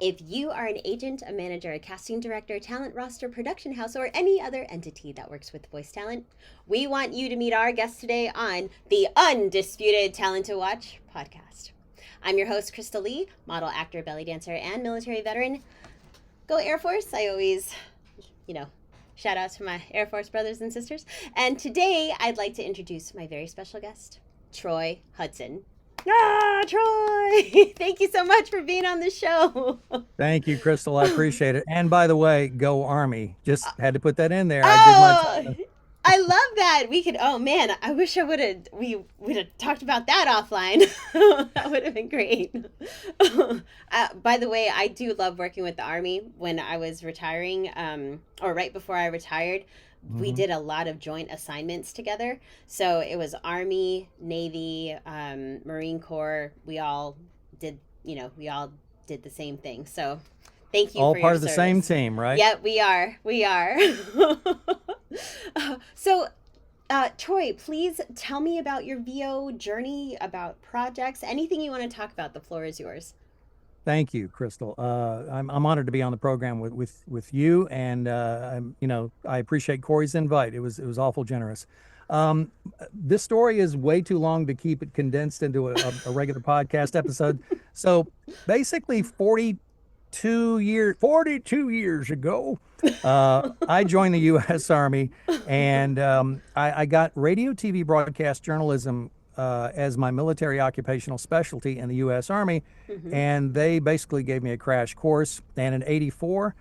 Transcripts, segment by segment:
If you are an agent, a manager, a casting director, talent roster, production house, or any other entity that works with voice talent, we want you to meet our guest today on the Undisputed Talent to Watch podcast. I'm your host, Crystal Lee, model, actor, belly dancer, and military veteran. Go Air Force. I always, shout out to my Air Force brothers and sisters. And today I'd like to introduce my very special guest, Troy Hudson. Troy! Thank you so much for being on the show. Thank you, Crystal. I appreciate it. And by the way, go Army. Just had to put that in there. I did my I love that. I wish we would have talked about that offline. That would have been great. By the way, I do love working with the Army. When I was retiring, or right before I retired, we did a lot of joint assignments together. So it was Army, Navy, Marine Corps. We all did the same thing. So thank you all for part your of the service. same team, right? Yeah, we are. So, Troy, please tell me about your VO journey, about projects, anything you want to talk about. The floor is yours. Thank you, Crystal. I'm honored to be on the program with you, and I appreciate Corey's invite. It was awful generous. This story is way too long to keep it condensed into a regular podcast episode. So basically, 42 years ago, I joined the U.S. Army, and I got radio, TV, broadcast journalism as my military occupational specialty in the U.S. Army, and they basically gave me a crash course. And in '84,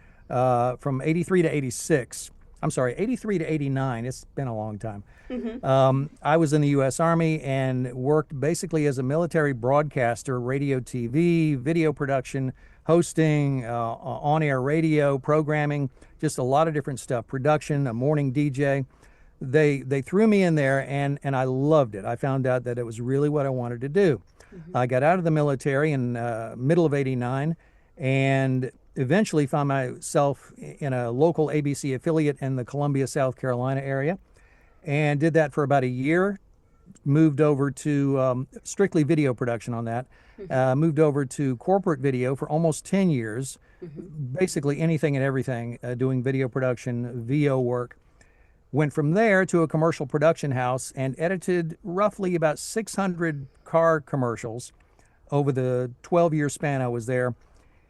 from '83 to '86, I'm sorry, '83 to '89, it's been a long time. I was in the U.S. Army and worked basically as a military broadcaster, radio, TV, video production, hosting, on-air radio, programming, just a lot of different stuff, production, a morning DJ. They threw me in there, and I loved it. I found out that it was really what I wanted to do. I got out of the military in middle of '89 and eventually found myself in a local ABC affiliate in the Columbia, South Carolina area, and did that for about a year. Moved over to strictly video production on that. Moved over to corporate video for almost 10 years, basically anything and everything, doing video production, VO work. Went from there to a commercial production house and edited roughly about 600 car commercials over the 12-year span I was there.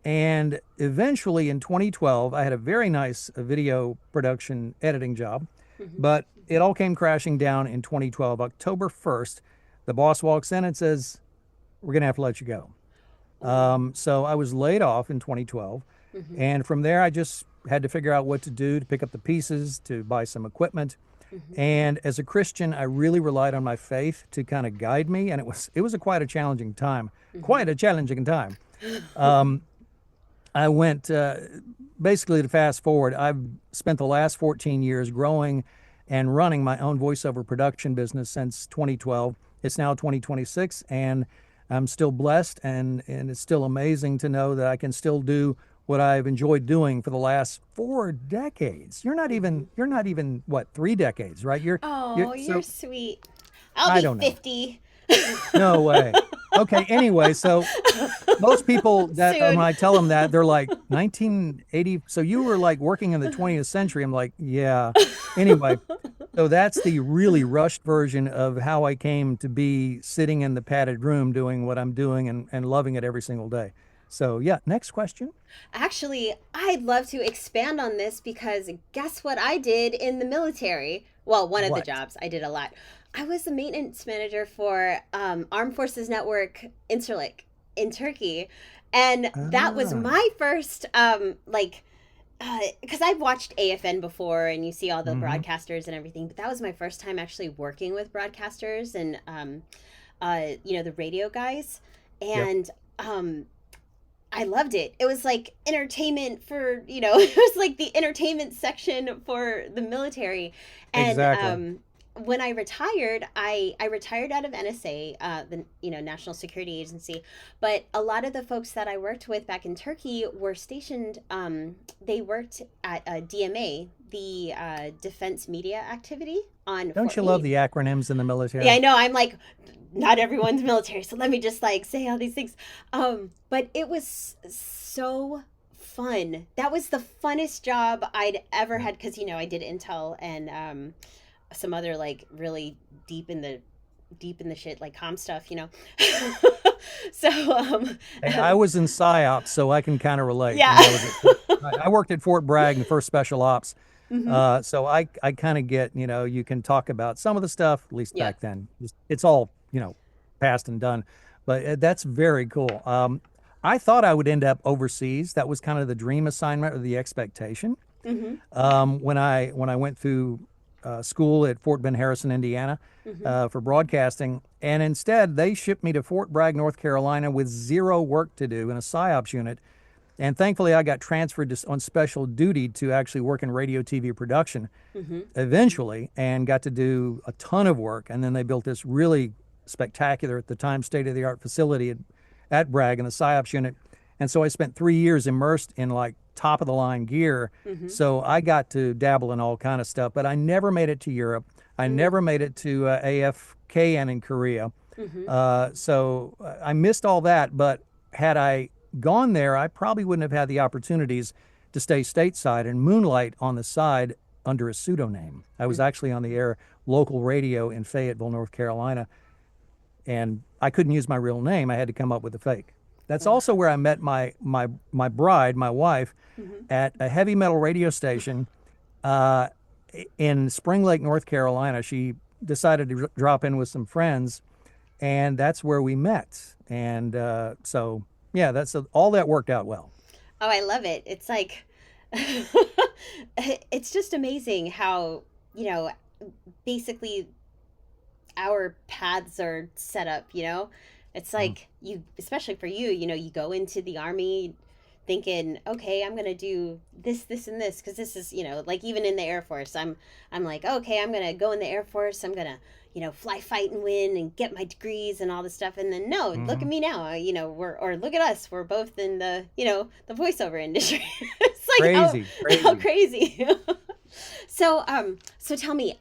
And eventually in 2012, I had a very nice video production editing job, but it all came crashing down in 2012. October 1st, the boss walks in and says, "We're going to have to let you go." So I was laid off in 2012. And from there, I just had to figure out what to do to pick up the pieces, to buy some equipment. And as a Christian, I really relied on my faith to kind of guide me. And it was quite a challenging time, I went, basically to fast forward, I've spent the last 14 years growing and running my own voiceover production business since 2012. It's now 2026, and I'm still blessed, and it's still amazing to know that I can still do what I've enjoyed doing for the last 4 decades. You're not even what, 3 decades, right? You're sweet. I'll be 50. No way. Okay, anyway, so most people that when I tell them that, they're like 1980. So you were like working in the 20th century. I'm like, yeah. Anyway, so that's the really rushed version of how I came to be sitting in the padded room doing what I'm doing and loving it every single day. So yeah, next question. Actually, I'd love to expand on this because guess what I did in the military? Well, one of the jobs. I did a lot. I was the maintenance manager for Armed Forces Network Incirlik in Turkey. And that was my first, because I've watched AFN before and you see all the broadcasters and everything, but that was my first time actually working with broadcasters and, the radio guys. And I loved it. It was like entertainment for, it was like the entertainment section for the military. And exactly. When I retired, I retired out of NSA, the National Security Agency. But a lot of the folks that I worked with back in Turkey were stationed. They worked at DMA, the Defense Media Activity on. Don't you love the acronyms in the military? Yeah, I know. I'm like, not everyone's military, so let me just like say all these things. But it was so fun. That was the funnest job I'd ever Yeah. had, because I did Intel and some other like really deep in the shit like comm stuff. So Hey, I was in psyops, so I can kind of relate. yeah. I was at I worked at Fort Bragg, the first special ops. Hmm. So I kind of get, you can talk about some of the stuff, at least Yeah. back then. It's all, past and done. But that's very cool. I thought I would end up overseas. That was kind of the dream assignment or the expectation. Hmm. When I went through school at Fort Ben Harrison, Indiana, Hmm. for broadcasting, and instead they shipped me to Fort Bragg, North Carolina, with zero work to do in a psyops unit. And thankfully, I got transferred on special duty to actually work in radio, TV production Hmm. eventually, and got to do a ton of work. And then they built this really spectacular, at the time, state of the art facility at Bragg in the psyops unit. And so I spent 3 years immersed in like top of the line gear. Hmm. So I got to dabble in all kind of stuff, but I never made it to Europe. I never made it to AFKN in Korea. Hmm. So I missed all that. But had I gone there, I probably wouldn't have had the opportunities to stay stateside and moonlight on the side under a pseudonym. I was actually on the air local radio in Fayetteville, North Carolina, and I couldn't use my real name. I had to come up with a fake. That's also where I met my bride, my wife, Hmm. at a heavy metal radio station uh, in Spring Lake, North Carolina. She decided to drop in with some friends, and that's where we met. And so, yeah, all that worked out well. Oh, I love it. It's like, it's just amazing how, you know, basically our paths are set up. It's Mm. like especially for you go into the army thinking, okay, I'm going to do this, and this, because this is, like even in the Air Force, I'm like, okay, I'm going to go in the Air Force. I'm going to, fly, fight, and win and get my degrees and all this stuff. And then, no, look Hmm. at me now, or look at us. We're both in the voiceover industry. It's like, Crazy, how crazy. crazy. So tell me,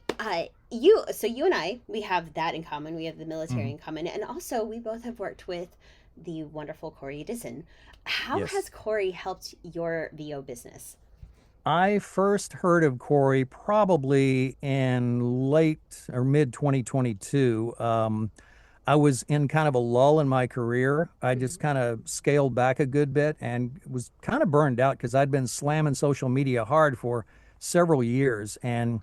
you and I, we have that in common. We have the military Hmm. in common, and also we both have worked with the wonderful Corey Dison. How Yes. has Corey helped your VO business? I first heard of Corey probably in late or mid 2022. I was in kind of a lull in my career. I just Hmm. kind of scaled back a good bit and was kind of burned out because I'd been slamming social media hard for several years, and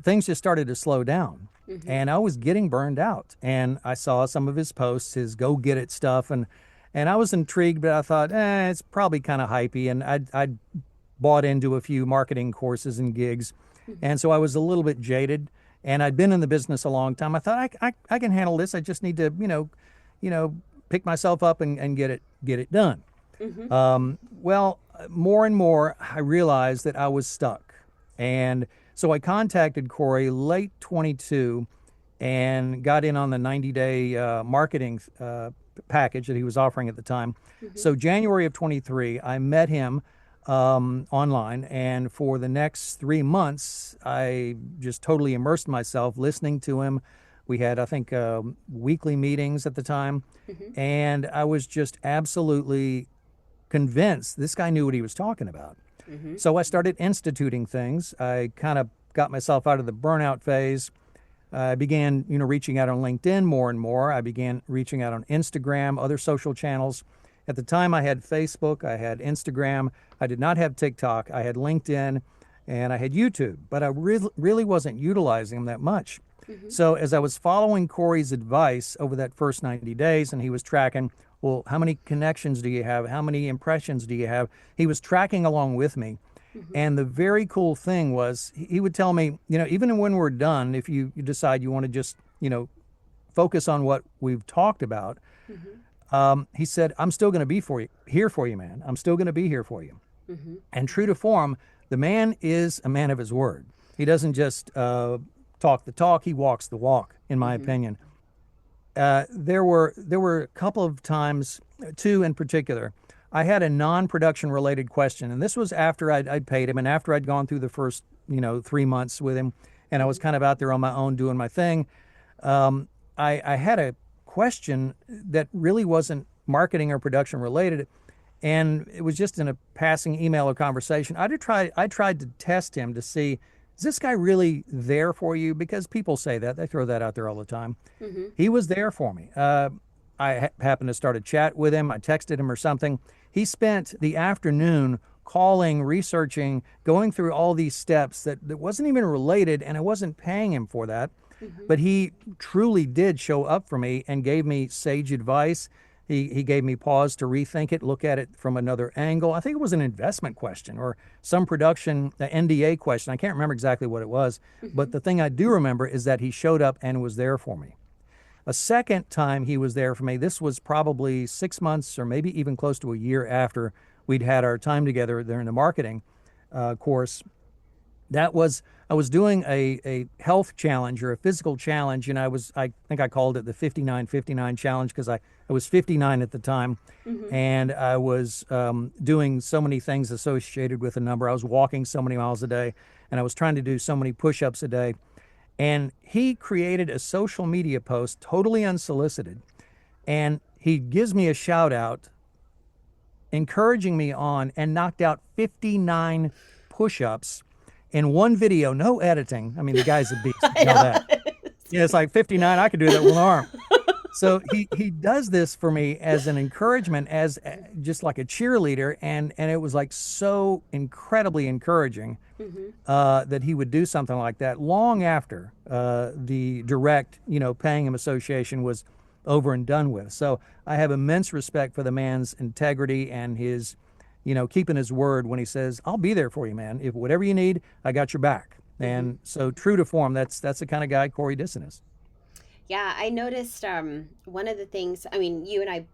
things just started to slow down. Hmm. And I was getting burned out. And I saw some of his posts, his go get it stuff, and I was intrigued, but I thought, it's probably kind of hypey. And I'd bought into a few marketing courses and gigs. Hmm. And so I was a little bit jaded, and I'd been in the business a long time. I thought I can handle this. I just need to, you know, pick myself up and get it done. Hmm. Well, more and more, I realized that I was stuck. And so I contacted Corey late 22 and got in on the 90-day marketing package that he was offering at the time. Hmm. So January of 23, I met him online, and for the next 3 months, I just totally immersed myself listening to him. We had, I think, weekly meetings at the time, Hmm. and I was just absolutely convinced this guy knew what he was talking about. Hmm. So I started instituting things. I kind of got myself out of the burnout phase. I began, reaching out on LinkedIn more and more. I began reaching out on Instagram, other social channels. At the time, I had Facebook, I had Instagram. I did not have TikTok. I had LinkedIn, and I had YouTube, but I really wasn't utilizing them that much. Hmm. So as I was following Corey's advice over that first 90 days, and he was tracking, well, how many connections do you have? How many impressions do you have? He was tracking along with me. Hmm. And the very cool thing was he would tell me, even when we're done, if you decide you want to just, focus on what we've talked about, Hmm. he said, I'm still going to be here for you, man. I'm still going to be here for you. Hmm. And true to form, the man is a man of his word. He doesn't just talk the talk, he walks the walk, in my Hmm. opinion. There were a couple of times, two in particular. I had a non-production related question, and this was after I'd paid him and after I'd gone through the first 3 months with him, and I was Hmm. kind of out there on my own doing my thing. I had a question that really wasn't marketing or production related, and it was just in a passing email or conversation. I tried to test him to see, is this guy really there for you? Because people say that, they throw that out there all the time. Mm-hmm. He was there for me. Happened to start a chat with him. I texted him or something. He spent the afternoon calling, researching, going through all these steps that wasn't even related, and I wasn't paying him for that. Mm-hmm. But he truly did show up for me and gave me sage advice. He gave me pause to rethink it, look at it from another angle. I think it was an investment question or some production, NDA question. I can't remember exactly what it was. Mm-hmm. But the thing I do remember is that he showed up and was there for me. A second time he was there for me, this was probably 6 months or maybe even close to a year after we'd had our time together there in the marketing course. That was, I was doing a health challenge or a physical challenge, and I think I called it the 59-59 challenge because I was 59 at the time. Mm-hmm. And I was doing so many things associated with the number. I was walking so many miles a day, and I was trying to do so many push-ups a day. And he created a social media post totally unsolicited, and he gives me a shout out encouraging me on, and knocked out 59 push-ups in one video, no editing. I mean, the guy's a beast. You know that. Yeah, it's like 59. I could do that with one arm. So he does this for me as an encouragement, as just like a cheerleader, and it was like so incredibly encouraging that he would do something like that long after the direct, paying him association was over and done with. So I have immense respect for the man's integrity and his, keeping his word when he says, "I'll be there for you, man. If whatever you need, I got your back." And so true to form, that's the kind of guy Corey DISS is. Yeah, I noticed one of the things, I mean, you and I,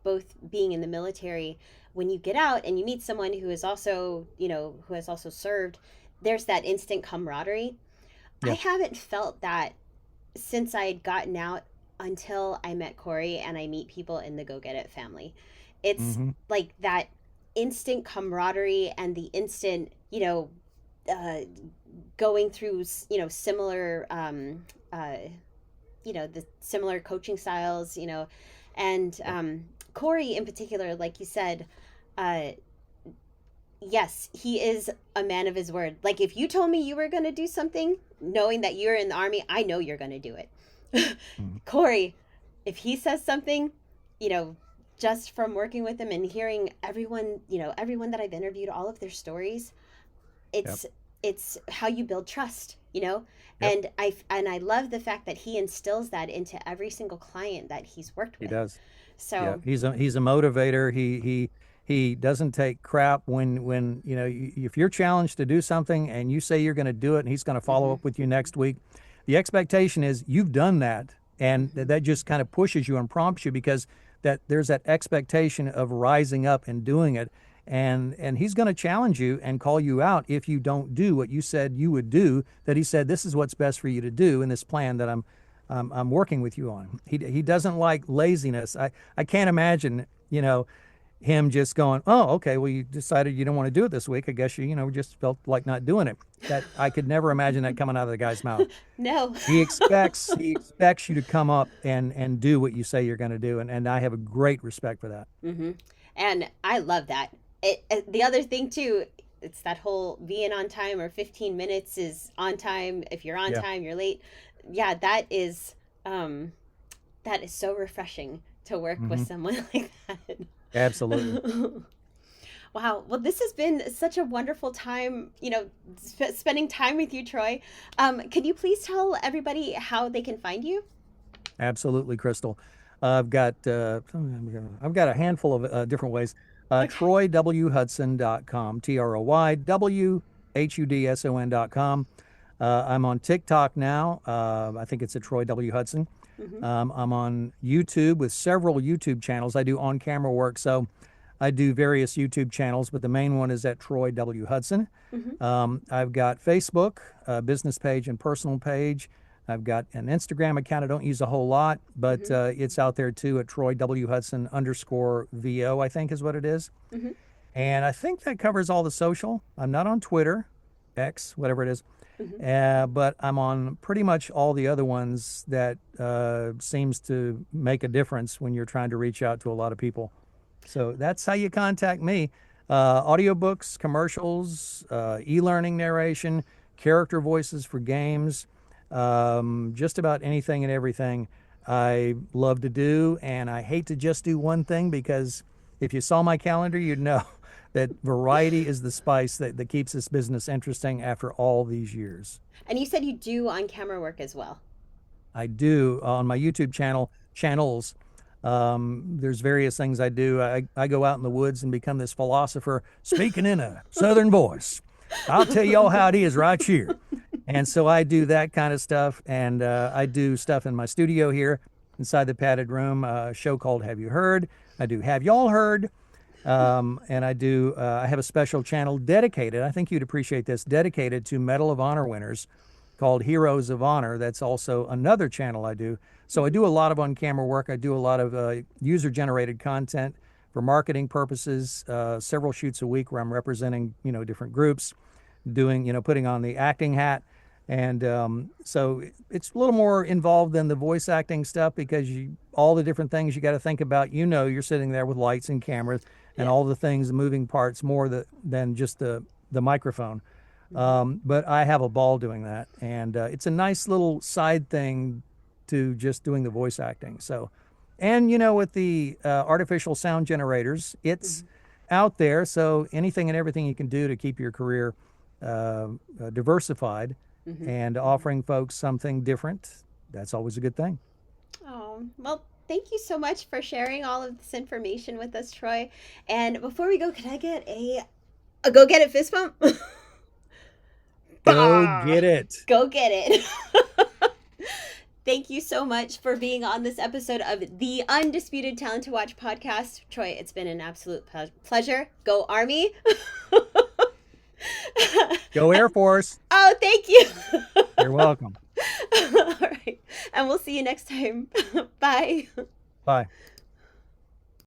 both being in the military, when you get out and you meet someone who is also, who has also served, there's that instant camaraderie. Yeah. I haven't felt that since I had gotten out until I met Corey and I meet people in the Go Get It family. It's like that instant camaraderie and the instant, going through, similar, the similar coaching styles, and Corey in particular, like you said, yes, he is a man of his word. Like if you told me you were going to do something, knowing that you're in the Army, I know you're going to do it. Corey, if he says something, just from working with him and hearing everyone that I've interviewed, all of their stories, it's how you build trust, and I love the fact that he instills that into every single client that he's worked with. He does. So he's a motivator. He doesn't take crap when if you're challenged to do something and you say you're going to do it and he's going to follow up with you next week, the expectation is you've done that, and that just kind of pushes you and prompts you because that there's that expectation of rising up and doing it. And he's going to challenge you and call you out if you don't do what you said you would do, that he said, this is what's best for you to do in this plan that I'm working with you on. He doesn't like laziness. I can't imagine, him just going, "Oh, okay, well, you decided you don't want to do it this week. I guess you just felt like not doing it." That I could never imagine that coming out of the guy's mouth. No. He expects you to come up and do what you say you're going to do. And I have a great respect for that. Mm-hmm. And I love that. The other thing too, it's that whole being on time or 15 minutes is on time. If you're on time, you're late. Yeah, that is so refreshing to work with someone like that. Absolutely. Wow. Well, this has been such a wonderful time, spending time with you, Troy. Could you please tell everybody how they can find you? Absolutely, Crystal. I've got a handful of different ways. TroyWHudson.com, TroyWHudson.com. I'm on TikTok now. I think it's at Troy W. Hudson. I'm on YouTube with several YouTube channels. I do on-camera work, so I do various YouTube channels, but the main one is at Troy W. Hudson. I've got Facebook, business page and personal page. I've got an Instagram account I don't use a whole lot, but it's out there too at Troy W. Hudson _VO, I think is what it is. And I think that covers all the social. I'm not on Twitter, X, whatever it is. Mhm. but I'm on pretty much all the other ones that seems to make a difference when you're trying to reach out to a lot of people. So that's how you contact me. Audiobooks, commercials, e-learning narration, character voices for games, just about anything and everything I love to do. And I hate to just do one thing, because if you saw my calendar, you'd know that variety is the spice that keeps this business interesting after all these years. And you said you do on camera work as well. I do on my YouTube channels. There's various things I do. I go out in the woods and become this philosopher speaking in a southern voice. I'll tell y'all how it is right here. And so I do that kind of stuff. And I do stuff in my studio here inside the padded room, a show called Have You Heard? I do Have Y'all Heard? And I have a special channel dedicated, I think you'd appreciate this, dedicated to Medal of Honor winners called Heroes of Honor. That's also another channel I do. So I do a lot of on-camera work. I do a lot of user-generated content for marketing purposes, several shoots a week where I'm representing, different groups, doing, putting on the acting hat. And so it's a little more involved than the voice acting stuff, because all the different things you got to think about. You're sitting there with lights and cameras and all the things, the moving parts, more than just the microphone. But I have a ball doing that, and it's a nice little side thing to just doing the voice acting. So, and with the artificial sound generators, it's out there. So anything and everything you can do to keep your career diversified and offering folks something different, that's always a good thing. Oh, well, thank you so much for sharing all of this information with us, Troy. And before we go, can I get a go get it fist bump? Go Bah! get it. Go get it. Thank you so much for being on this episode of the Undisputed Talent to Watch podcast. Troy, it's been an absolute pleasure. Go Army. Go Air Force. Oh, thank you. You're welcome. All right. And we'll see you next time. Bye. Bye.